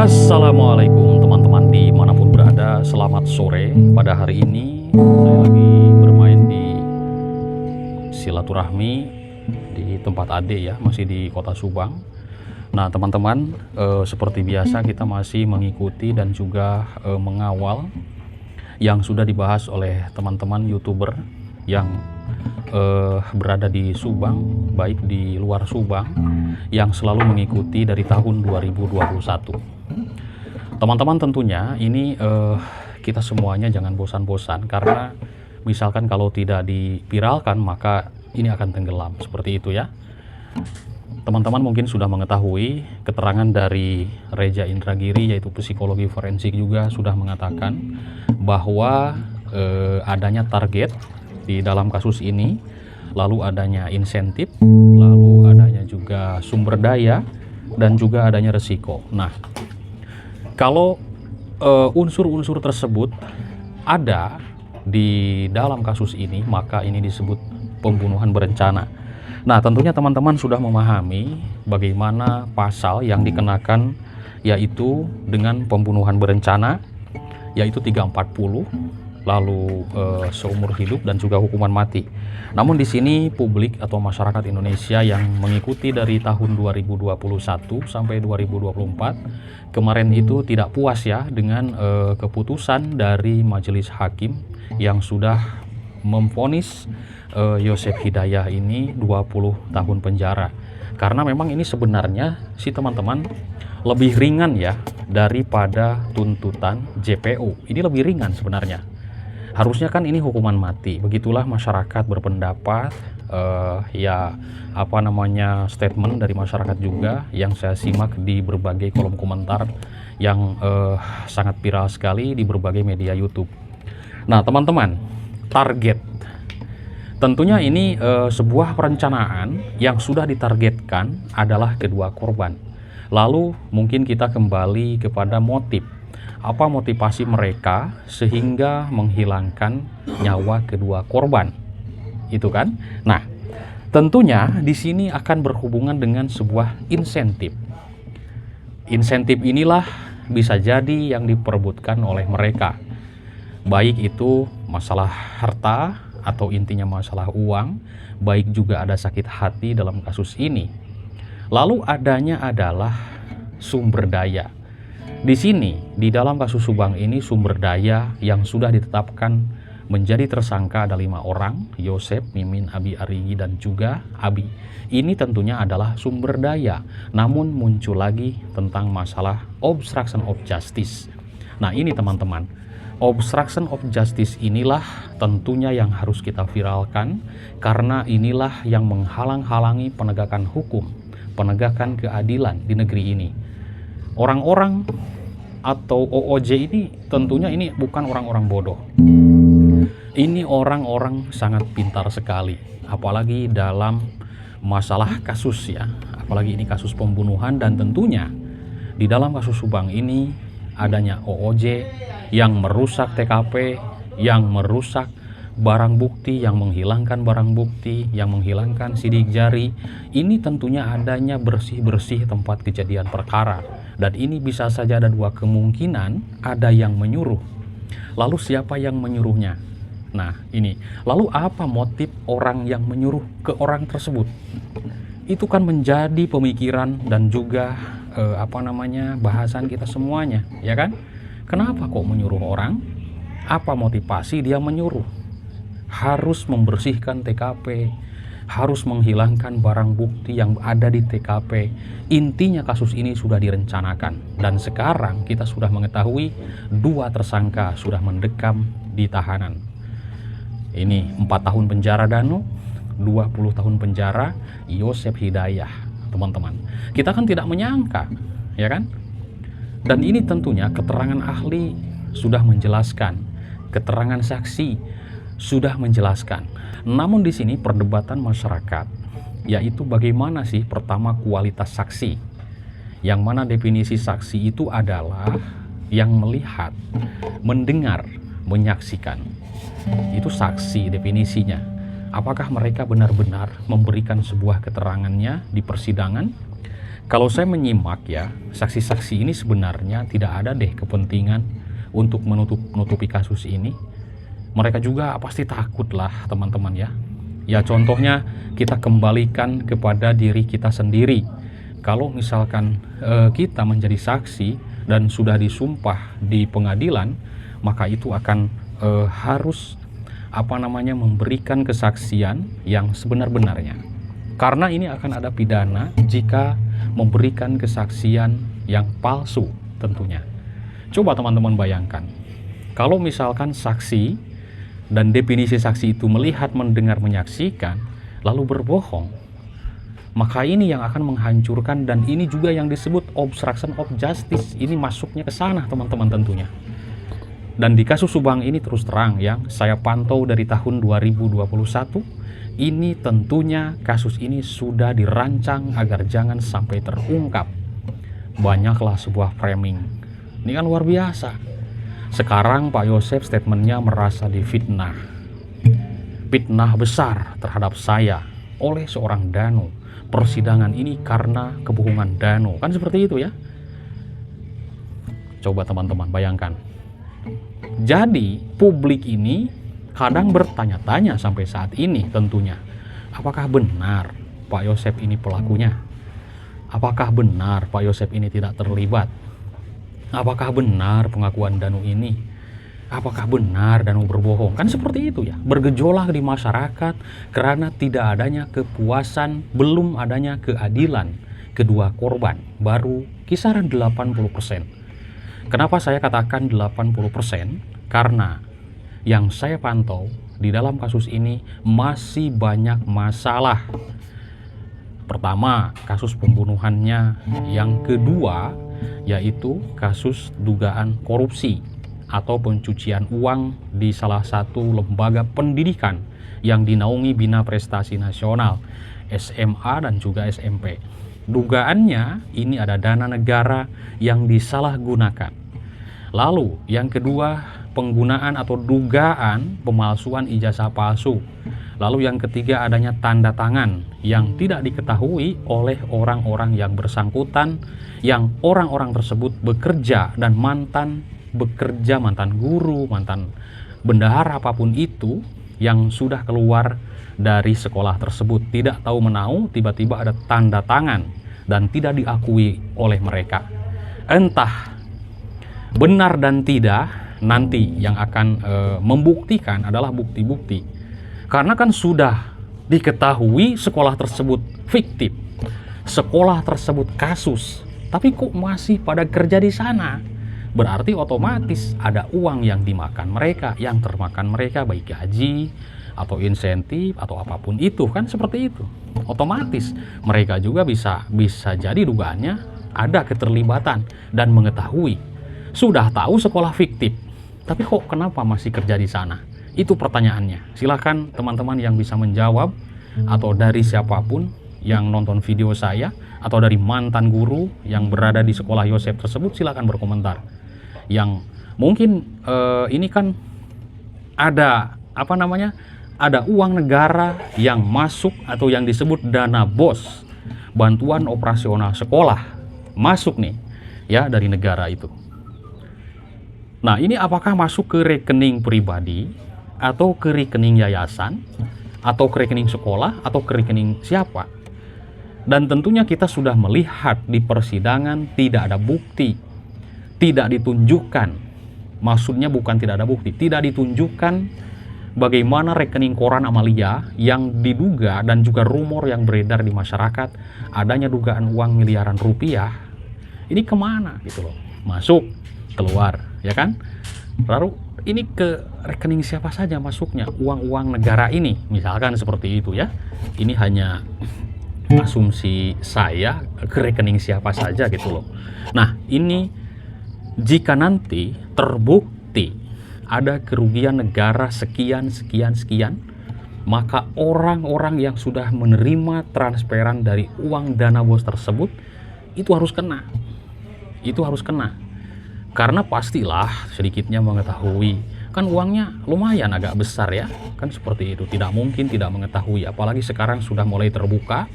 Assalamualaikum teman-teman dimanapun berada, selamat sore. Pada hari ini saya lagi bermain di silaturahmi di tempat Ade ya, masih di kota Subang. Nah teman-teman, seperti biasa kita masih mengikuti dan juga mengawal yang sudah dibahas oleh teman-teman YouTuber yang berada di Subang, baik di luar Subang, yang selalu mengikuti dari tahun 2021. Teman-teman tentunya ini kita semuanya jangan bosan-bosan, karena misalkan kalau tidak dipiralkan maka ini akan tenggelam, seperti itu ya. Teman-teman mungkin sudah mengetahui keterangan dari Reza Indragiri, yaitu psikologi forensik, juga sudah mengatakan bahwa adanya target di dalam kasus ini, lalu adanya insentif, lalu adanya juga sumber daya, dan juga adanya resiko. Nah, kalau unsur-unsur tersebut ada di dalam kasus ini, maka ini disebut pembunuhan berencana. Nah, tentunya teman-teman sudah memahami bagaimana pasal yang dikenakan, yaitu dengan pembunuhan berencana, yaitu 340, lalu seumur hidup dan juga hukuman mati. Namun di sini publik atau masyarakat Indonesia yang mengikuti dari tahun 2021 sampai 2024 kemarin itu tidak puas ya dengan keputusan dari majelis hakim yang sudah memvonis Yosef Hidayah ini 20 tahun penjara. Karena memang ini sebenarnya si teman-teman lebih ringan ya daripada tuntutan JPU. Ini lebih ringan sebenarnya. Harusnya kan ini hukuman mati. Begitulah masyarakat berpendapat, statement dari masyarakat juga yang saya simak di berbagai kolom komentar yang sangat viral sekali di berbagai media YouTube. Nah teman-teman, target. Tentunya ini sebuah perencanaan yang sudah ditargetkan adalah kedua korban. Lalu mungkin kita kembali kepada motif. Apa motivasi mereka sehingga menghilangkan nyawa kedua korban? Itu kan? Nah, tentunya di sini akan berhubungan dengan sebuah insentif. Insentif inilah bisa jadi yang diperebutkan oleh mereka. Baik itu masalah harta atau intinya masalah uang, baik juga ada sakit hati dalam kasus ini. Lalu adanya adalah sumber daya. Di sini, di dalam kasus Subang ini, sumber daya yang sudah ditetapkan menjadi tersangka ada 5 orang, Yosef, Mimin, Abi, Arigi, dan juga Abi. Ini tentunya adalah sumber daya, namun muncul lagi tentang masalah obstruction of justice. Nah ini teman-teman, obstruction of justice inilah tentunya yang harus kita viralkan, karena inilah yang menghalang-halangi penegakan hukum, penegakan keadilan di negeri ini. Orang-orang atau OOJ ini tentunya ini bukan orang-orang bodoh. Ini orang-orang sangat pintar sekali, apalagi dalam masalah kasus ya, apalagi ini kasus pembunuhan. Dan tentunya di dalam kasus Subang ini adanya OOJ yang merusak TKP, yang merusak barang bukti, yang menghilangkan barang bukti, yang menghilangkan sidik jari. Ini tentunya adanya bersih-bersih tempat kejadian perkara. Dan ini bisa saja ada dua kemungkinan, ada yang menyuruh. Lalu siapa yang menyuruhnya? Nah ini, lalu apa motif orang yang menyuruh ke orang tersebut? Itu kan menjadi pemikiran dan juga bahasan kita semuanya, ya kan? Kenapa kok menyuruh orang? Apa motivasi dia menyuruh? Harus membersihkan TKP, harus menghilangkan barang bukti yang ada di TKP. Intinya kasus ini sudah direncanakan, dan sekarang kita sudah mengetahui 2 tersangka sudah mendekam di tahanan. Ini 4 tahun penjara Danu, 20 tahun penjara Yosef Hidayah. Teman-teman, kita kan tidak menyangka, ya kan? Dan ini tentunya keterangan ahli sudah menjelaskan, keterangan saksi sudah menjelaskan. Namun di sini perdebatan masyarakat, yaitu bagaimana sih pertama kualitas saksi, yang mana definisi saksi itu adalah yang melihat, mendengar, menyaksikan. Itu saksi definisinya. Apakah mereka benar-benar memberikan sebuah keterangannya di persidangan? Kalau saya menyimak ya, saksi-saksi ini sebenarnya tidak ada deh kepentingan untuk menutupi kasus ini. Mereka juga pasti takut lah teman-teman ya. Ya contohnya kita kembalikan kepada diri kita sendiri. Kalau misalkan kita menjadi saksi dan sudah disumpah di pengadilan, maka itu akan harus memberikan kesaksian yang sebenar-benarnya. Karena ini akan ada pidana jika memberikan kesaksian yang palsu tentunya. Coba teman-teman bayangkan, kalau misalkan saksi dan definisi saksi itu melihat, mendengar, menyaksikan, lalu berbohong, maka ini yang akan menghancurkan, dan ini juga yang disebut obstruction of justice. Ini masuknya ke sana teman-teman tentunya. Dan di kasus Subang ini terus terang yang saya pantau dari tahun 2021, ini tentunya kasus ini sudah dirancang agar jangan sampai terungkap. Banyaklah sebuah framing. Ini kan luar biasa. Sekarang Pak Yosef statementnya merasa difitnah. Fitnah besar terhadap saya oleh seorang Danu. Persidangan ini karena kebohongan Danu. Kan seperti itu ya. Coba teman-teman bayangkan. Jadi publik ini kadang bertanya-tanya sampai saat ini tentunya, apakah benar Pak Yosef ini pelakunya? Apakah benar Pak Yosef ini tidak terlibat? Apakah benar pengakuan Danu ini? Apakah benar Danu berbohong? Kan seperti itu ya, bergejolak di masyarakat karena tidak adanya kepuasan, belum adanya keadilan kedua korban, baru kisaran 80%. Kenapa saya katakan 80%? Karena yang saya pantau di dalam kasus ini masih banyak masalah. Pertama, kasus pembunuhannya. Yang kedua, yaitu kasus dugaan korupsi atau pencucian uang di salah satu lembaga pendidikan yang dinaungi Bina Prestasi Nasional, SMA dan juga SMP. Dugaannya ini ada dana negara yang disalahgunakan. Lalu yang kedua, penggunaan atau dugaan pemalsuan ijazah palsu. Lalu yang ketiga, adanya tanda tangan yang tidak diketahui oleh orang-orang yang bersangkutan, yang orang-orang tersebut bekerja dan mantan bekerja, mantan guru, mantan bendahara apapun itu yang sudah keluar dari sekolah tersebut. Tidak tahu menau, tiba-tiba ada tanda tangan dan tidak diakui oleh mereka. Entah benar dan tidak, nanti yang akan membuktikan adalah bukti-bukti. Karena kan sudah diketahui sekolah tersebut fiktif, sekolah tersebut kasus, tapi kok masih pada kerja di sana? Berarti otomatis ada uang yang dimakan mereka, yang termakan mereka, baik gaji atau insentif atau apapun itu, kan seperti itu. Otomatis mereka juga bisa jadi dugaannya ada keterlibatan dan mengetahui. Sudah tahu sekolah fiktif, tapi kok kenapa masih kerja di sana? Itu pertanyaannya. Silahkan teman-teman yang bisa menjawab, atau dari siapapun yang nonton video saya, atau dari mantan guru yang berada di sekolah Yosef tersebut, silahkan berkomentar. Yang mungkin ini kan ada ada uang negara yang masuk atau yang disebut dana BOS, bantuan operasional sekolah, masuk nih ya dari negara itu. Nah, ini apakah masuk ke rekening pribadi atau ke rekening yayasan atau ke rekening sekolah atau ke rekening siapa? Dan tentunya kita sudah melihat di persidangan tidak ada bukti, tidak ditunjukkan. Maksudnya bukan tidak ada bukti, tidak ditunjukkan bagaimana rekening koran Amalia yang diduga dan juga rumor yang beredar di masyarakat adanya dugaan uang miliaran rupiah. Ini kemana gitu loh? Masuk, keluar, ya kan? Lalu ini ke rekening siapa saja masuknya uang-uang negara ini, misalkan seperti itu ya. Ini hanya asumsi saya, ke rekening siapa saja gitu loh. Nah, ini jika nanti terbukti ada kerugian negara sekian, maka orang-orang yang sudah menerima transferan dari uang dana BOS tersebut itu harus kena. Itu harus kena. Karena pastilah sedikitnya mengetahui, kan uangnya lumayan agak besar ya, kan seperti itu. Tidak mungkin tidak mengetahui, apalagi sekarang sudah mulai terbuka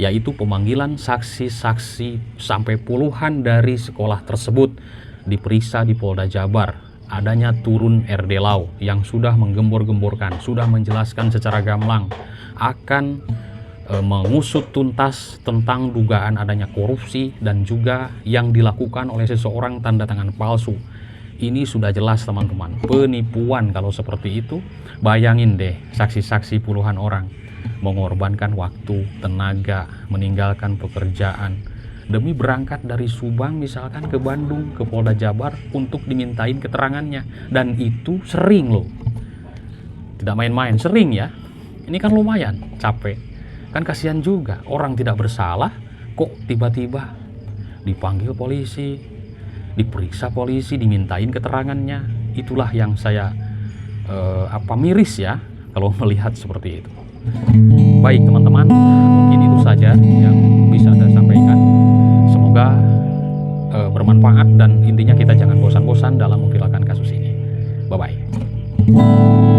yaitu pemanggilan saksi-saksi sampai puluhan dari sekolah tersebut diperiksa di Polda Jabar. Adanya turun RD Lau yang sudah menggembor-gemborkan, sudah menjelaskan secara gamblang akan mengusut tuntas tentang dugaan adanya korupsi dan juga yang dilakukan oleh seseorang tanda tangan palsu. Ini sudah jelas teman-teman, penipuan kalau seperti itu. Bayangin deh, saksi-saksi puluhan orang mengorbankan waktu, tenaga, meninggalkan pekerjaan demi berangkat dari Subang misalkan ke Bandung, ke Polda Jabar untuk dimintain keterangannya. Dan itu sering loh, tidak main-main, sering ya. Ini kan lumayan capek, kan kasihan juga, orang tidak bersalah kok tiba-tiba dipanggil polisi, diperiksa polisi, dimintain keterangannya. Itulah yang saya miris ya kalau melihat seperti itu. Baik teman-teman, mungkin itu saja yang bisa saya sampaikan. Semoga bermanfaat dan intinya kita jangan bosan-bosan dalam memviralkan kasus ini. Bye-bye.